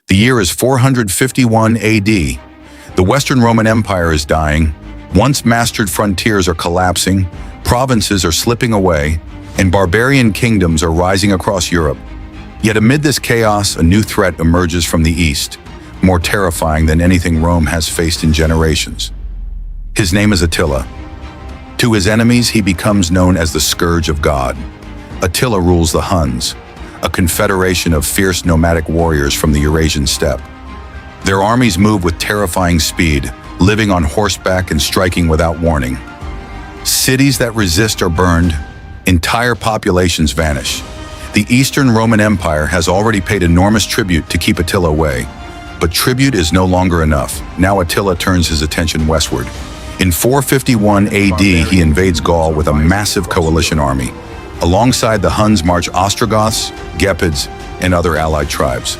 The year is 451 AD. The Western Roman Empire is dying. Once mastered frontiers are collapsing, provinces are slipping away, and barbarian kingdoms are rising across Europe. Yet amid this chaos, a new threat emerges from the east, more terrifying than anything Rome has faced in generations. His name is Attila. To his enemies, he becomes known as the Scourge of God. Attila rules the Huns, a confederation of fierce nomadic warriors from the Eurasian steppe. Their armies move with terrifying speed, living on horseback and striking without warning. Cities that resist are burned, entire populations vanish. The Eastern Roman Empire has already paid enormous tribute to keep Attila away. But tribute is no longer enough. Now Attila turns his attention westward. In 451 AD, he invades Gaul with a massive coalition army. Alongside the Huns march Ostrogoths, Gepids, and other allied tribes.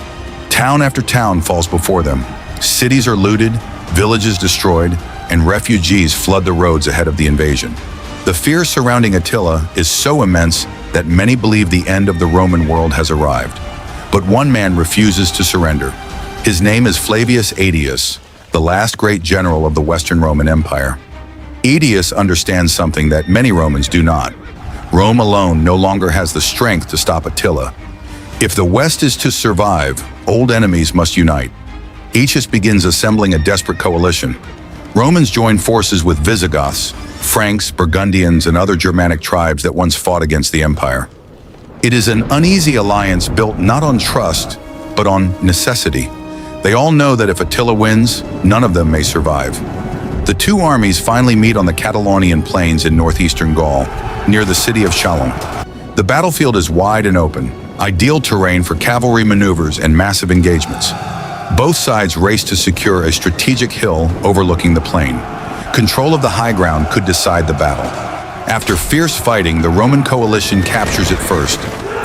Town after town falls before them. Cities are looted, villages destroyed, and refugees flood the roads ahead of the invasion. The fear surrounding Attila is so immense that many believe the end of the Roman world has arrived. But one man refuses to surrender. His name is Flavius Aetius, the last great general of the Western Roman Empire. Aetius understands something that many Romans do not. Rome alone no longer has the strength to stop Attila. If the West is to survive, old enemies must unite. Aetius begins assembling a desperate coalition. Romans join forces with Visigoths, Franks, Burgundians, and other Germanic tribes that once fought against the empire. It is an uneasy alliance built not on trust, but on necessity. They all know that if Attila wins, none of them may survive. The two armies finally meet on the Catalaunian Plains in northeastern Gaul, near the city of Chalon. The battlefield is wide and open, ideal terrain for cavalry maneuvers and massive engagements. Both sides race to secure a strategic hill overlooking the plain. Control of the high ground could decide the battle. After fierce fighting, the Roman coalition captures it first,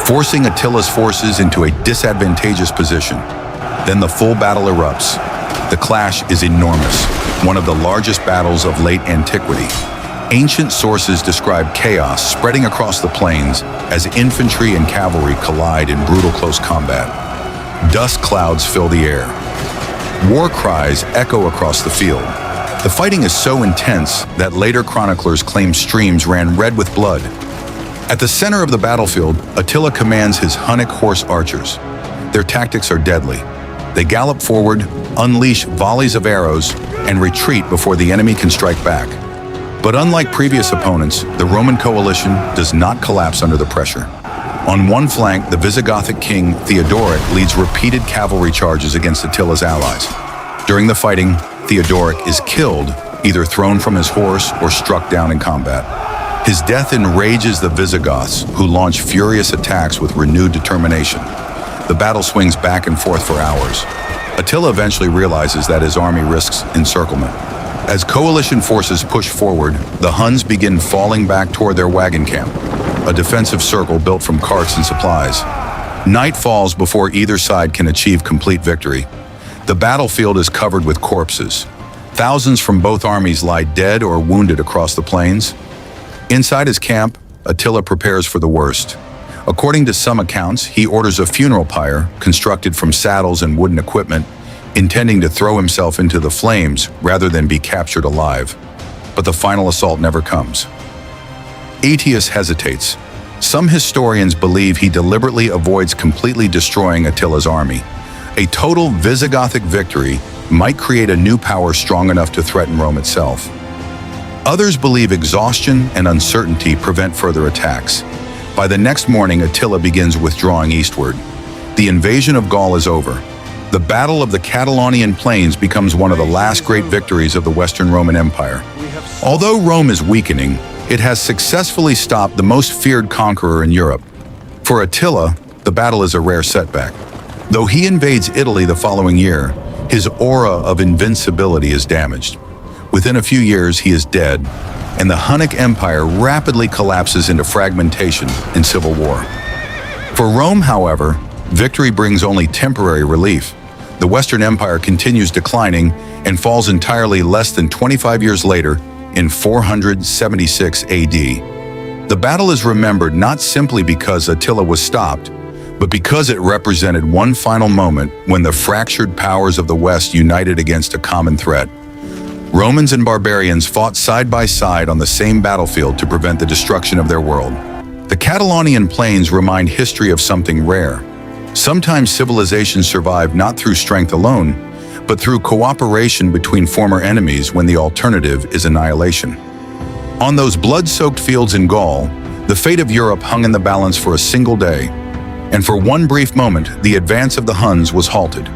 forcing Attila's forces into a disadvantageous position. Then the full battle erupts. The clash is enormous, one of the largest battles of late antiquity. Ancient sources describe chaos spreading across the plains as infantry and cavalry collide in brutal close combat. Dust clouds fill the air. War cries echo across the field. The fighting is so intense that later chroniclers claim streams ran red with blood. At the center of the battlefield, Attila commands his Hunnic horse archers. Their tactics are deadly. They gallop forward, unleash volleys of arrows, and retreat before the enemy can strike back. But unlike previous opponents, the Roman coalition does not collapse under the pressure. On one flank, the Visigothic king Theodoric leads repeated cavalry charges against Attila's allies. During the fighting, Theodoric is killed, either thrown from his horse or struck down in combat. His death enrages the Visigoths, who launch furious attacks with renewed determination. The battle swings back and forth for hours. Attila eventually realizes that his army risks encirclement. As coalition forces push forward, the Huns begin falling back toward their wagon camp, a defensive circle built from carts and supplies. Night falls before either side can achieve complete victory. The battlefield is covered with corpses. Thousands from both armies lie dead or wounded across the plains. Inside his camp, Attila prepares for the worst. According to some accounts, he orders a funeral pyre constructed from saddles and wooden equipment, intending to throw himself into the flames rather than be captured alive. But the final assault never comes. Aetius hesitates. Some historians believe he deliberately avoids completely destroying Attila's army. A total Visigothic victory might create a new power strong enough to threaten Rome itself. Others believe exhaustion and uncertainty prevent further attacks. By the next morning, Attila begins withdrawing eastward. The invasion of Gaul is over. The Battle of the Catalaunian Plains becomes one of the last great victories of the Western Roman Empire. Although Rome is weakening, it has successfully stopped the most feared conqueror in Europe. For Attila, the battle is a rare setback. Though he invades Italy the following year, his aura of invincibility is damaged. Within a few years, he is dead, and the Hunnic Empire rapidly collapses into fragmentation and civil war. For Rome, however, victory brings only temporary relief. The Western Empire continues declining and falls entirely less than 25 years later in 476 AD. The battle is remembered not simply because Attila was stopped, but because it represented one final moment when the fractured powers of the West united against a common threat. Romans and barbarians fought side by side on the same battlefield to prevent the destruction of their world. The Catalaunian Plains remind history of something rare. Sometimes civilizations survive not through strength alone, but through cooperation between former enemies when the alternative is annihilation. On those blood-soaked fields in Gaul, the fate of Europe hung in the balance for a single day, and for one brief moment, the advance of the Huns was halted.